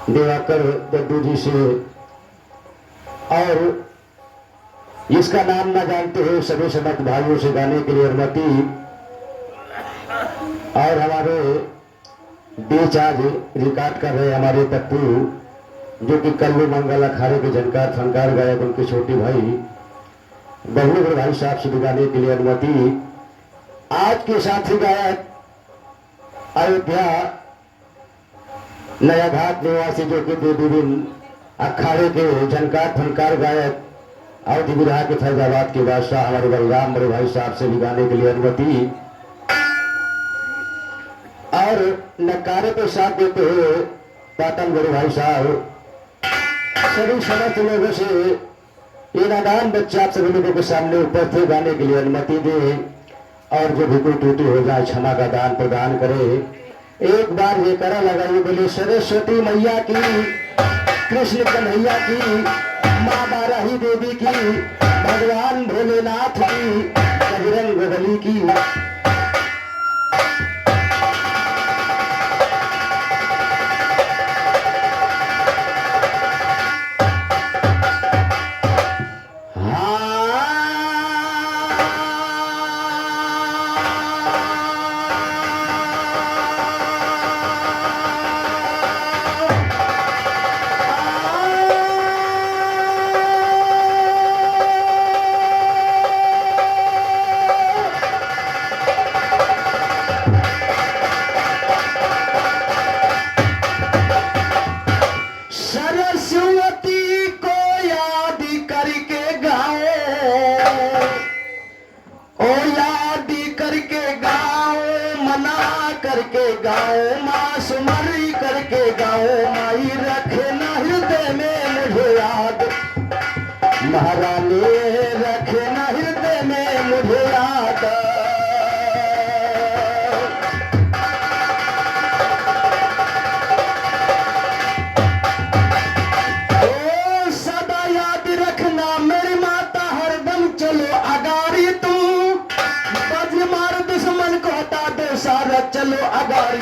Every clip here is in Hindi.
दिवाकर दद्दू जी से, और इसका नाम ना जानते हो सभी समस्त भाइयों से गाने के लिए अनुमति। और हमारे बीच आज रिकॉर्ड कर रहे हमारे पप्पू, जो कि कल्लू मंगल अखाड़े के जानकार फनकार गायक, उनके छोटे भाई बबलू भाई साहब से गाने के लिए अनुमति। आज के साथी गायक अयोध्या नया घाट निवासी, जो कि दो दिन अखाड़े के जानकार फनकार गायक अवधि विधा के फैजाबाद के बादशाह हमारे बलराम बड़े भाई साहब से भी गाने के लिए अनुमति। और नकारे पे साथ देते हुए पाटन बड़े भाई साहब, सभी समस्त लोगों से ये नादान बच्चे आप सभी लोगों के सामने उपस्थित गाने के लिए अनुमति दे, और जो भी कोई त्रुटि हो जाए क्षमा का दान प्रदान करे। एक बार ये करा लगाइए, बोले सरस्वती मैया की, कृष्ण कन्हैया की, माँ बाराही देवी की, भगवान भोलेनाथ की, बजरंग बली की। करके गाओ माँ सुमरी करके गाओ, माई रखना हृदय में मुझे याद, महारानी रखना हृदय में मुझे याद। ओ सदा याद रखना मेरी माता, हरदम चलो अगारी तुम, वज्र मार दुश्मन को हटा दो सारा चलो अगारी।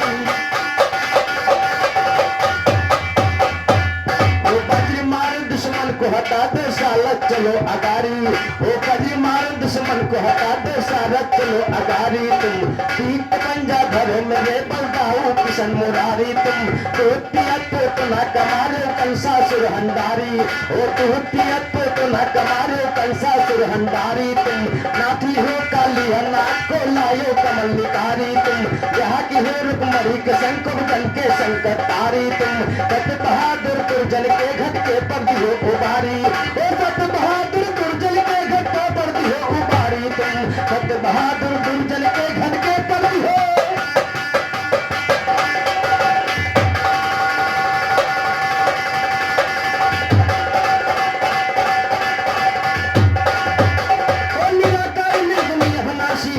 वो वज्र मार दुश्मन को हटा दो साला चलो अगारी, वो वज्र मार दुश्मन को हटा दो सारा चलो अगारी। तुम पीत पंजा धरो मेरे बलदाऊ किशन मुरारी, तुम तूतियत तो न कमारे कंसासुर हंडारी, ओ तूतियत तो न कमारे कंसासुर हंडारी। तुम नाथी हो काली नाथ को लायो कमलिकारी, तुम यहाँ की हो रुकमरी के शंकर गण के संकट तारी। तुम सत बहादुर दुर्जन के घट के पर दियो उबारी, ओ सत बहादुर दुर्जन के घट पर दियो उबारी। तुम सत बहादुर दुर्जन के घट के पर दियो।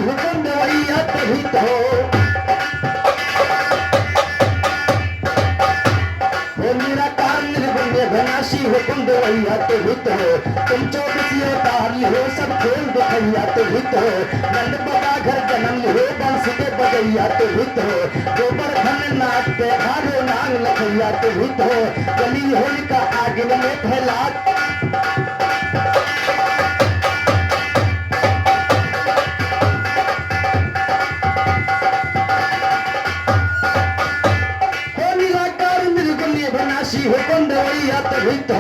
हुक्म दवैया तभी तो निराकार निर्गुण भनाशी, हुक्म दवैया तभी तो तुम 24 अवतार लिहो सब खेल दिखैया तभी तो, नंद बाबा घर जन्म लिहो बंश के बजैया तभी तो, गोबर धन नाथ पे हारो नांग लखैया तभी तो, गली होलिका आगिन में फैला। हुक्म दवैया तभी तो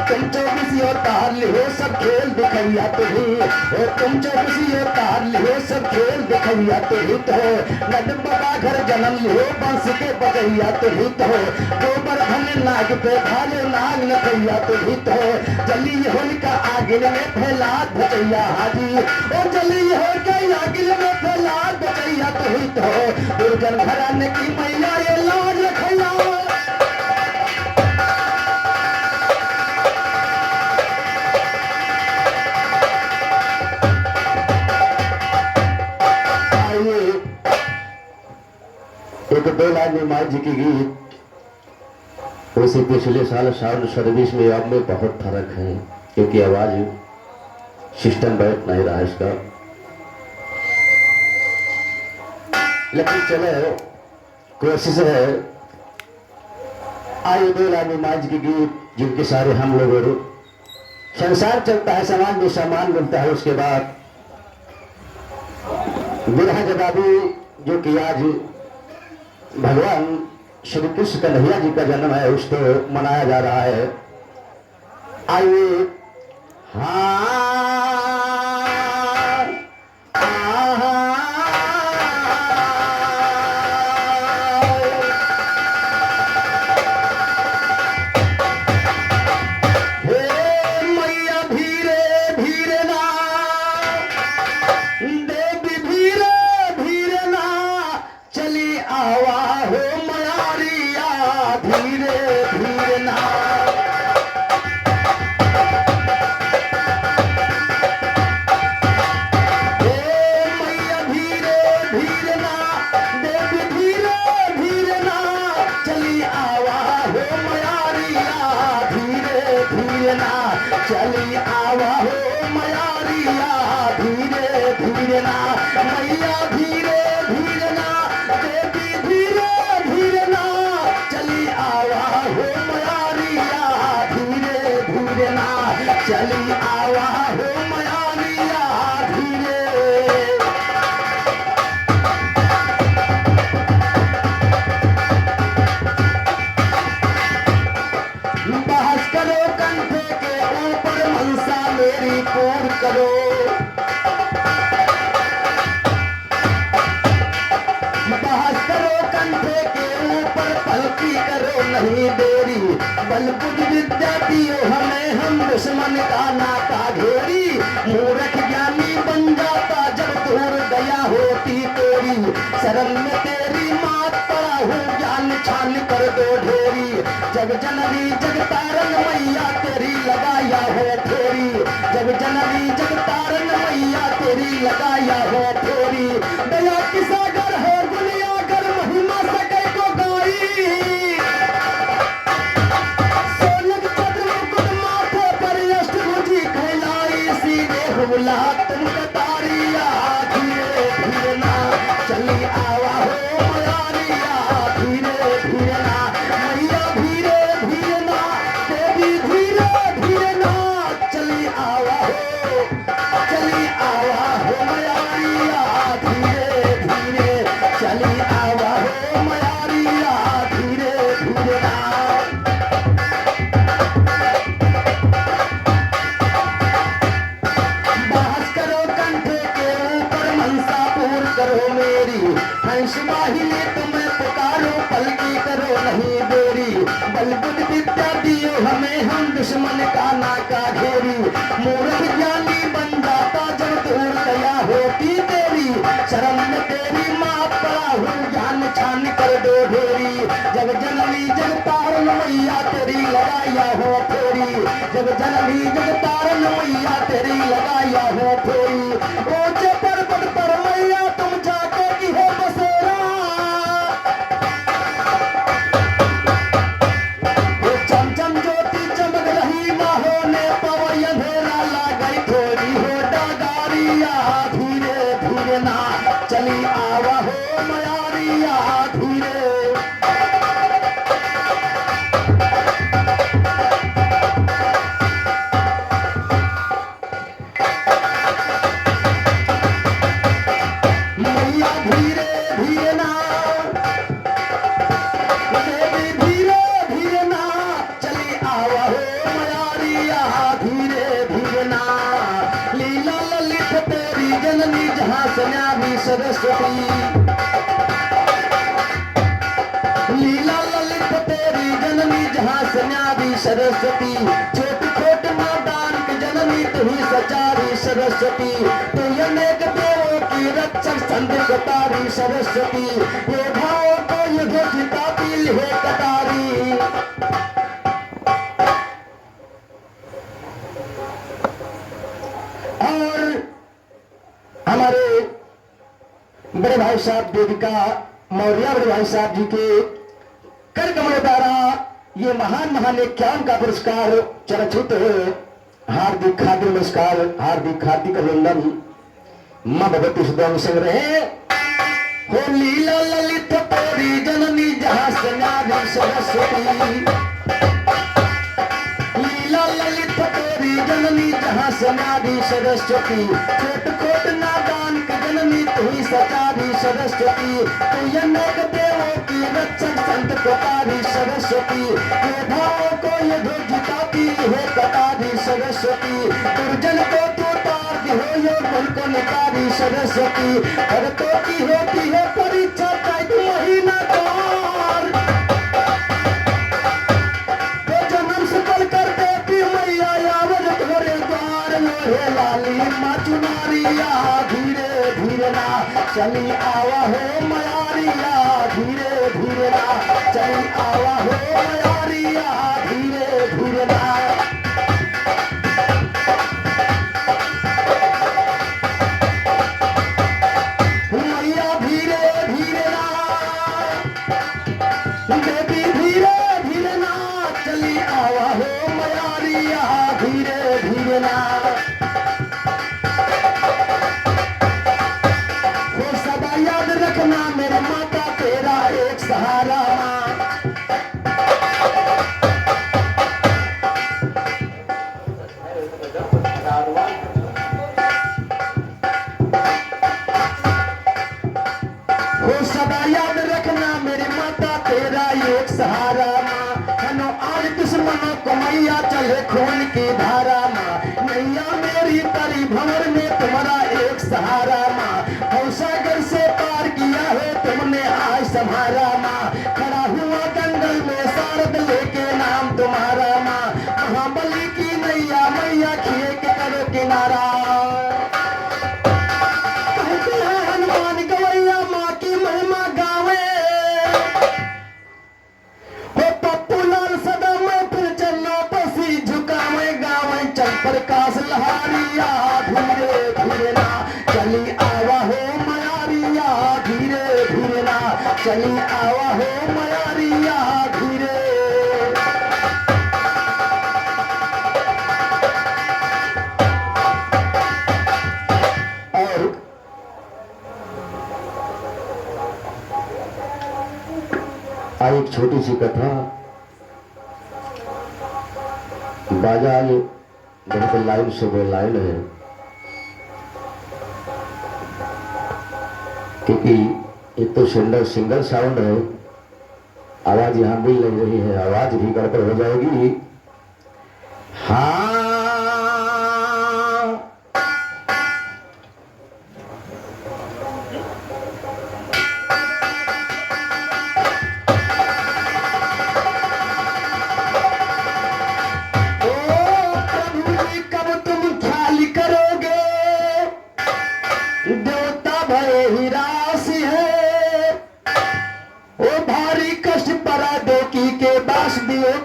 तुम 24 अवतार लिहो सब खेल दिखैया तभी, ओ तुम 24 अवतार लिहो सब खेल दिखैया तभी तो, नंद बाबा घर जन्म लिहो बंश के बजैया तभी तो, गोबर धन नाग पे भालो नाग लखैया तभी तो, जली होलिका आगिन में फैला बचैया हाजी, ओ जली होलिका आगिन में फैला बचैया तभी तो, दुर्जन घराने की मैया ये लाज लखैया। एक बेलानी माई जी की गीत, उसी पिछले साल साउंड सर्विस में अब में बहुत फर्क है, क्योंकि आवाज सिस्टम बैठ नहीं रहा इसका। लेकिन चलो कोशिश है आयु दो लाज के गीत जिनके सारे हम लोग संसार चलता है, सामान जो सामान मिलता है, उसके बाद विरह जगावी जो कि आज भगवान श्री कृष्ण कन्हैया जी का जन्म है, उसको मनाया जा रहा है। आइए हाँ चली आवा हो मयारिया धीरे धीरे ना, मैया धीरे धीरे ना, देवी धीरे धीरे ना, चली आवा हो मयारिया धीरे धीरे ना, चली आवा हो मयारिया धीरे। बहस करो कंधे के ऊपर मनसा मेरी पूर करो, बहस करो कंधे के ऊपर पलकी करो नहीं देरी, बल बुद्धि विद्या दियो हमें हम दुश्मन का नाता घेरी, मूर्ख ज्ञानी बन जाता जब दूर गया होती तेरी, शरण में तेरी मात पड़ा हूँ ज्ञान छान कर दो ढेरी, जग जननी जग तारन मैया तेरी लगाया है फेरी, जग जननी जग तारन मैया तेरी लगाया है फेरी, दया की सागर है दुनिया कर महिमा सके को गाई, सोनक चक्र मुकुट माथे पर अष्टभुजी कहलाई, सीधे हुला तुम कतारिया धीरे धीरे ना, चली आवा हो मयारिया धीरे धीरे ना, मैया धीरे धीरे ना, देवी धीरे धीरे ना, चली आवा हो मयारिया धीरे धीरे, चली आवा हो मयारिया धीरे धीरे ना। बहस करो कंधे के ऊपर मनसा पूर करो मेरी, हंस वाहिनी तुम्हें पुकारो पलकी करो नहीं देरी, बल बुद्धि विद्या दियो हमें हम दुश्मन का नाका घेरी, मूर्ख ज्ञानी बन जाता जब दूर गया होती तेरी, शरण में तेरी मात पड़ा हूँ ज्ञान छान कर दो ढेरी, जब जननी जग तारन मैया तेरी लगाया हो फेरी, जब जननी जग तारन मैया तेरी लगाया हो फेरी, ऊंचे पर्वत पर मैया तुम जाके की हो बसेरा, चमचम ज्योति चमक रही ना होने पवई अंधेरा ला गई थोड़ी हो डगारिया धीरे धीरे ना, चली आवा हो मयारिया धीरे। मैया धीरे धीरे ना, देवी धीरे धीरे ना, चली आवा हो मयारिया धीरे धीरे ना, लीला ललित तेरी जननी जहाँ सन्यावी सरस्वती, लीला ललित तेरी जननी जहाँ सन्यावी सरस्वती, छोट छोट मैदान की जननी तू ही सचारी सरस्वती, तू अनेक देवों की रक्षक संदिग्ध तारी सरस्वती, ये भाव को युद्ध जिताती है कतारी। और हमारे बड़े भाई साहब देविका मौर्य बड़े भाई साहब जी के कर कमल द्वारा ये महान महान इक्यावन का पुरस्कार चरचित हार्दिक हार्दिक नमस्कार, हार्दिक हार्दिक अभिनंदन। मां भगवती सुदाम संग रहे हो लीला ललित तेरी जननी जहाँ से नारी सरस्वती, लीला ललित तेरी जननी जहाँ से नारी सरस्वती, कोट कोट नादान की जननी तू ही सचारी सरस्वती, तू अनेक देवों की रक्षक संत पुकारी सरस्वती, मेधाओं को ये जिताती है कटारी सरस्वती, दुर्जन को तू तारती हो यो मन को निकारी सरस्वती, भक्तों की होती है परीक्षा चैत महीना द्वार, तो जन्म सफल कर देती मैया यावत घरे द्वार, लोहे लाली माँ चुनारिया धीरे धीरे ना चली आवा हो मयारिया, धीरे धीरे ना चली आवा हो मयारिया, धीरे धीरे ना। मैया धीरे धीरे ना, बेबी धीरे धीरे ना चली आवा हो मयारिया, धीरे धीरे ना। वो सदा याद रखना मेरी माता तेरा एक सहारा माँ, वो सदा याद रखना मेरी माता तेरा एक सहारा माँ, हनो आज दुश्मनों को मैया चले खून की धारा माँ, नैया मेरी तरी भंवर में तुम्हारा एक सहारा माँ, सागर से पार किया है तुमने आज संहारा माँ, खड़ा हुआ दंगल में शारद लेके नाम तुम्हारा माँ, महाबली की नैया मैया खिए के करो किनारा, कहते हैं हनुमान गवैया माँ की महिमा गावे, हो पप्पू लाल सदा मैं फिर चलना पसी झुकावे गावे, चल प्रकाश लहारिया धीरे धीरे ना चली आवा हो मयारिया, धीरे धीरे ना चली आवा हो मयारिया, धीरे। और एक छोटी सी कथा, बाजा ये बिल्कुल लाइन से वो लाइन है, क्योंकि एक तो सिंगल साउंड है, आवाज यहां मिल नहीं रही है, आवाज भी गड़बड़ हो जाएगी। हाँ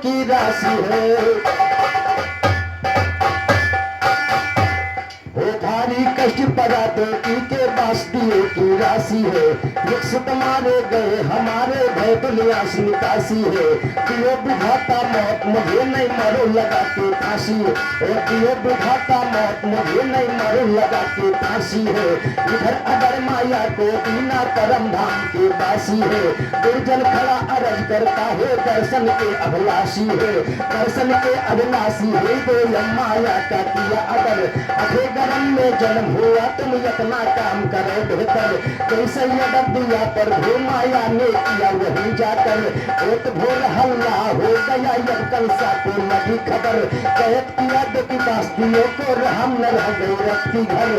की राशि है, वो भारी कष्ट पड़ा देवी के बासदियों की राशि है, वृक्ष तुम्हारे गए हमारे भय दुनियास निकासी है, दियो विधाता मौत मुझे नहीं मरो लगा के फांसी, और दियो विधाता मौत मुझे नहीं मरो लगा के फांसी है, इधर अगर माया को बिना परम धाम के बासी है, दुर्जन खड़ा अरज करता है दर्शन के अभिलाषी है, दर्शन के अभिलाषी है, दो माया का किया अगर अधे गरम में जन्म हुआ तुम इतना काम करो बेहतर, कैसे अगर दिया पर भो माया ने किया वही जाकर, एक भोर हल्ला हो गया जब कंसा को लगी खबर, कैद किया दो की बास्तियों को हम न रह गए रखती घर,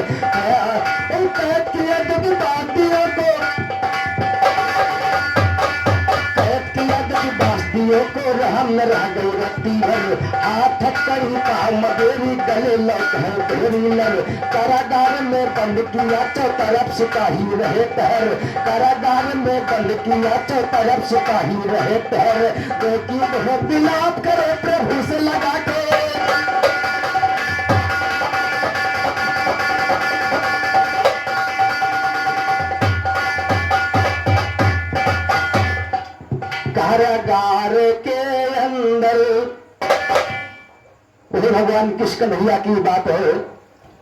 कैद किया दो की बास्तियों को, कैद किया दो की बास्तियों को हम न रह गए रखती घर, हाथ करी पाँव मदेरी गले लौट है ढेरी लर, कारागार में बंद किया चौतरफ सिपाही रहे पहर, कारागार में बंद किया चौतरफ सिपाही रहे पहर, बेटी बहुत विलाप करे प्रभु से लगा के, कारागार के अंदर भगवान कृष्ण कन्हैया की बात है,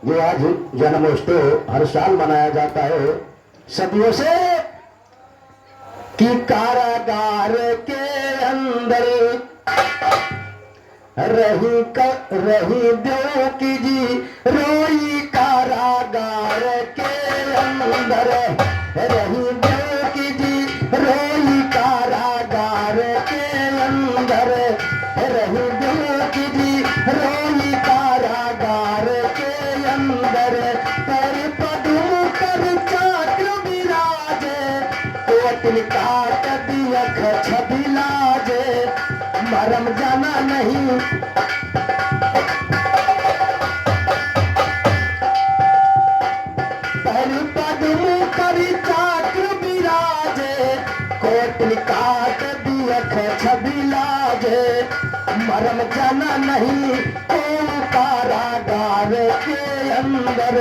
जो आज जन्मोत्सव हर साल मनाया जाता है, सदियों से कि कारागार के अंदर रही देवकी जी रोई, कारागार के अंदर रही देवकी जी रोई, कारागार के अंदर रही देवकी जी रोई, कारागार के अंदर पर पदम कर चाक्र विराजे, कोटिल काट दिया छवि लाजे, मरम जाना नहीं पहली पदम करी चाक्र विराजे, कोटिल काट दिया छवि लाजे, मरम जाना नहीं ओ कारागार के अंदर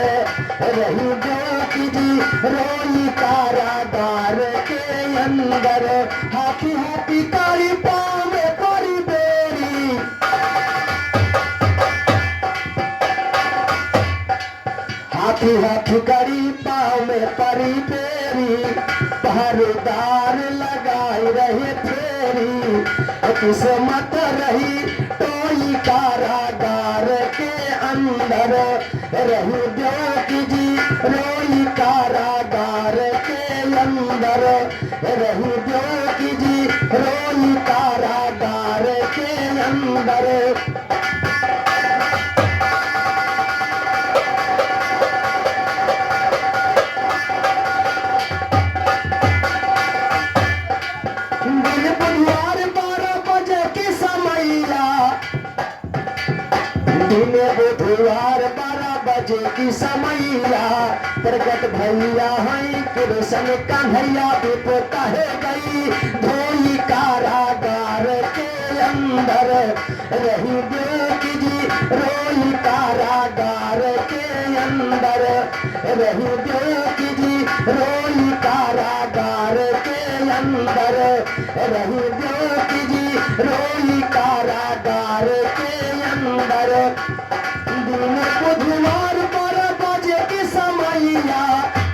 रही देवकी जी रोई, कारागार के अंदर हाथी हाथी कारी पाँव में परी बेरी, हाथी हाथी कारी पाँव में परी बेरी, पहरेदार लगाई रहे फेरी, किस्मत रही टोई, कारागार के अंदर रही देवकी जी रोई, कारागार के अंदर रही देवकी जी रोई, कारागार के अंदर। बुधवार 12 बजे की समैया, प्रकट भैया हैं कृष्ण कन्हैया, विपता है गई धोई, कारागार के अंदर रही देवकी जी रोई, कारागार के अंदर रही देवकी जी रोई, कारागार के अंदर रही देवकी जी रोई, कारागार के अंदर। दिन बुधवार 12 बजे की समैया,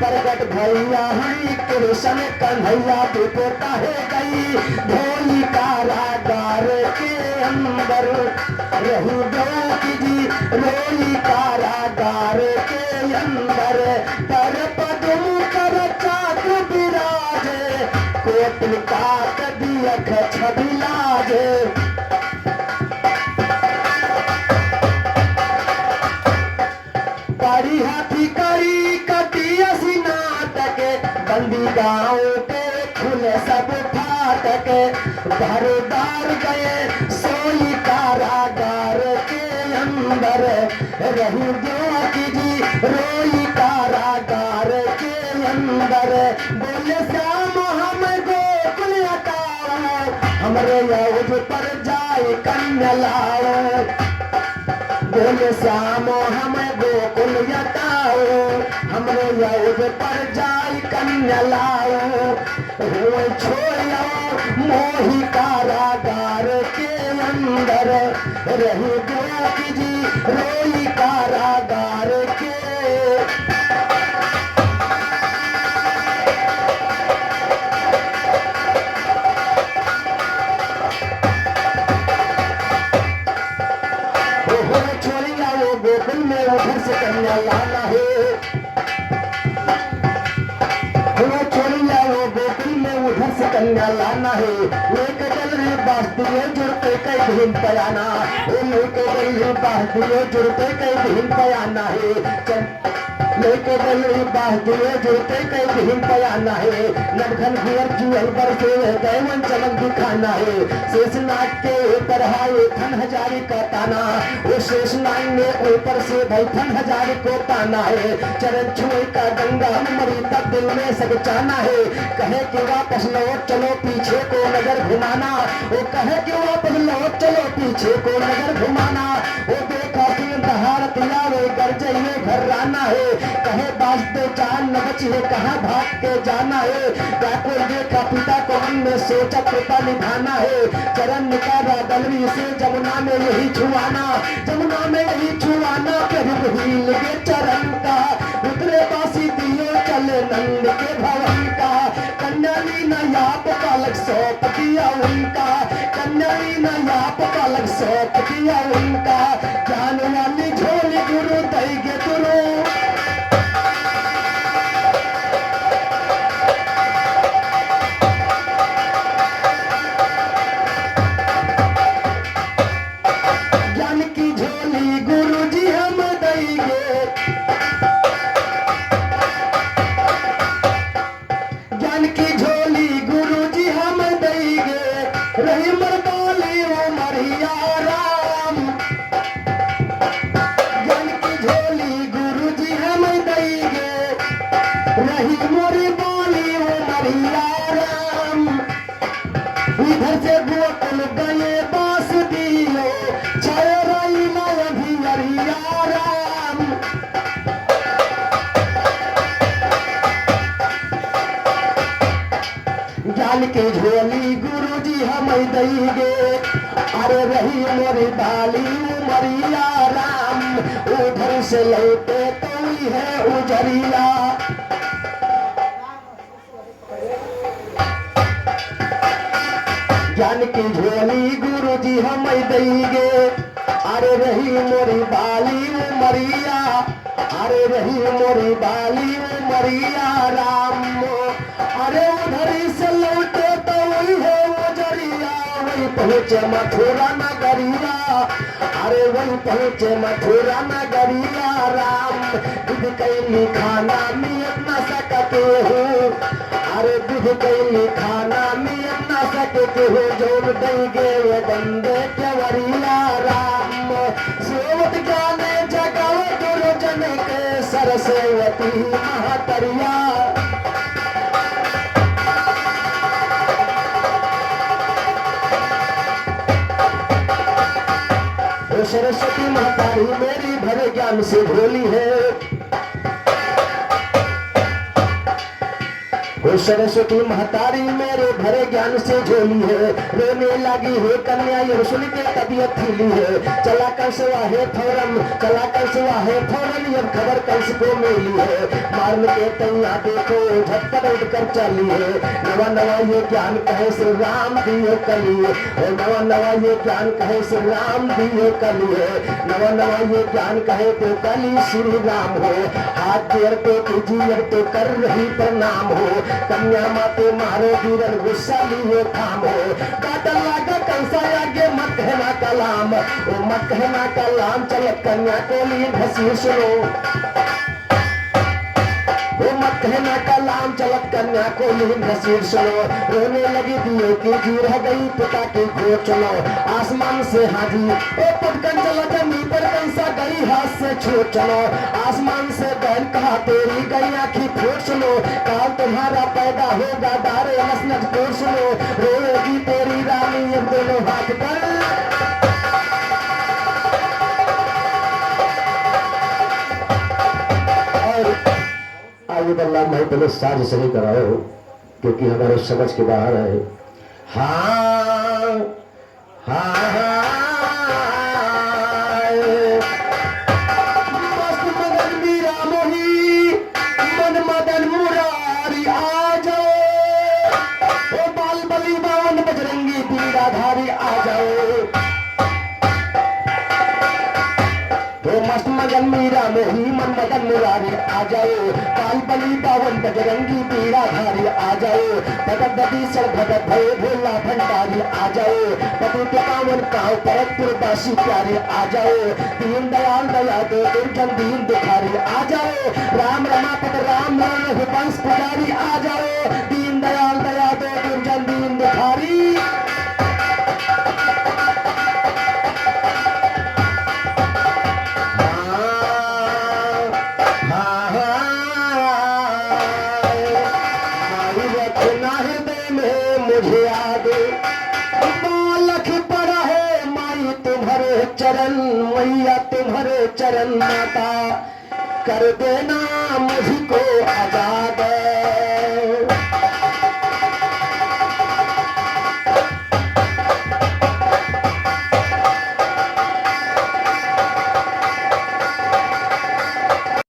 प्रकट भैया हैं कृष्ण कन्हैया, विपता है गई धोई, कारागार के अंदर रही देवकी जी रोई, कारागार के अंदर पर पदम कर चाक्र विराजे, कोटिल काट दिया छवि लाजे, बड़ी हाथी करी कटी असी नाटक, बंदी गाँव के खुले सब फाटक, पहरेदार गए सोई, कारागार के अंदर रही देवकी जी रोई, कारागार के अंदर बोले श्याम हम गोकुल हटाओ, हमरे यौज पर जाए कन्या लाओ, बोले श्याम हम गोकुल हटाओ, हमरे यौज पर जाए कन्या लाओ, छोड़ो मोही, कारागार के अंदर रही देवकी जी रोई, कारागार के। छोड़िया वो गोकुल में उधर से कन्या लाना है, उधर से कन्या लाना है, एक दल रे बास्तिये जुड़ते कई दिन पयाना, लेके दल रे बास्तिये जुड़ते कई दिन पयाना है, लेके दल रे बास्तिये जुड़ते कई दिन पयाना है, नटखन गुअर जुअल पर से दैवन चमक दिखाना है, शेषनाग के ऊपर है थन हजारी का ताना, वो शेषनाग ने ऊपर से भाई थन हजारी को ताना है, चरण छुए का गंगा मरी तब दिल में सगचाना है, कहे कि वापस लौट चलो पीछे को नजर घुमाना, वो कहे कि वापस लौट चलो पीछे को नजर घुमाना, वो देखा कि भारत लावे गरजइए घर राना है, कहे बाजते जान न बचिए कहाँ भाग के जाना है, व्याकुल देखा पिता को मन में सोचा पिता निभाना है, चरण निकाला दलवी से जमुना में यही छुआना, जमुना में यही छुआना, प्रभु भील के चरण का उतरे बासी दियो चले नंद के भवन का। कन्याली नायाब बालक सौंप दिया उनका, कन्याली नायाब बालक सौंप दिया उनका, ज्ञान वाली झोली गुरु दैगे गुरु। ज्ञान की झोली गुरु जी हम देंगे, ज्ञान की झोली गुरु जी हम देंगे, रही मरदाली उमरिया राम। ज्ञान की झोली गुरु जी हम देंगे, रही मोरी बाली उमरिया राम। इधर से गोकुल गए बास दियो, छाया रही माया हरिया राम। ज्ञान की झोली गुरु जी हम देंगे, अरे रही मोरी बाली उमरिया राम। उधर से लौटे तो ही है उजरिया, ज्ञान की झोली गुरु जी हम देंगे, अरे रही मोरी बाली उमरिया, अरे रही मोरी बाली उमरिया राम। अरे उधर से लौटे तो वही है उजरिया, वही पहुंचे मथुरा नगरिया, अरे वही पहुंचे मथुरा नगरिया राम। दूध कैली खाना नियत न सकते हो, अरे दूध कैली खाना नियत न सकते हो, जोर देंगे वो बंदे केवरिया राम। सोवत ज्ञाने जगाओ गुरु जन के, सरस्वती महातरिया। सरस्वती महतारी मेरी भरे ज्ञान से भोली है, वो सरस्वती महतारी मेरे भरे ज्ञान से झोली है। रोने लगी है कन्या ये सुन के तबीयत खिली है, चला कंस वाहे फौरन, चला कंस वाहे फौरन, ये खबर कंस को मिली है। मारन के तैया देखो झटपट उठकर चली है, नवा नवा ये ज्ञान कहे श्री राम दिए कली है, नवा नवा ये ज्ञान कहे श्री राम दिए कली है, नवा नवा ये ज्ञान कहे तो कली श्री राम हो। हाथ जोड़ के कीजिए तो कर रही प्रणाम हो, कन्या माते मारो वीरन गुस्सा लिए थाम हो। काटल लागा कंसा आगे मत कहना कलाम, ओ मत कहना कलाम, चल कन्या को लिए घसी सुनो, वो मत कहना कलाम, चलत कन्या को लिए घसी सुनो। रोने लगी दियो की जी रह गई पिता की खोज चलो, आसमान से हाजी ओ पटकन चला जमीन पर कंसा गई हाथ से छू चलो, आसमान से बहन कहा तेरी गई आखी फोड़ सुनो, काल तुम्हारा पैदा होगा दारे नसनज फोड़ सुनो, रोएगी तेरी रानी अब दोनों हाथ पर। आगे बल्ला मैं पहले साज सही कराओ क्योंकि हमारे समझ के बाहर है। हाँ हाँ मस्त मदन मीरा मोही मन मदन मुरारी आ जाओ, ओ बाल बली बावन बजरंगी पीड़ाधारी आ जाओ, तो मस्त मगन मीरा मोही मन मदन मुरारी आ जाओ, काल बली बावन बजरंगी पीड़ाधारी आ जाओ, भगवती सर भगत भय भोला भंडारी आ जाओ, पति पावन काव परतपुर बासी प्यारे आ जाओ, दीन दयाल दया दो दुर्जन दीन दुखारी आ जाओ, राम रमापत राम राम वंश पुजारी आ जाओ, दीन दयाल दया दो दुर्जन दीन दुखारी। मुझे आगे बालक पड़ा है माई तुम्हारे चरण, मैया तुम्हारे चरण माता कर देना मुझको आजाद।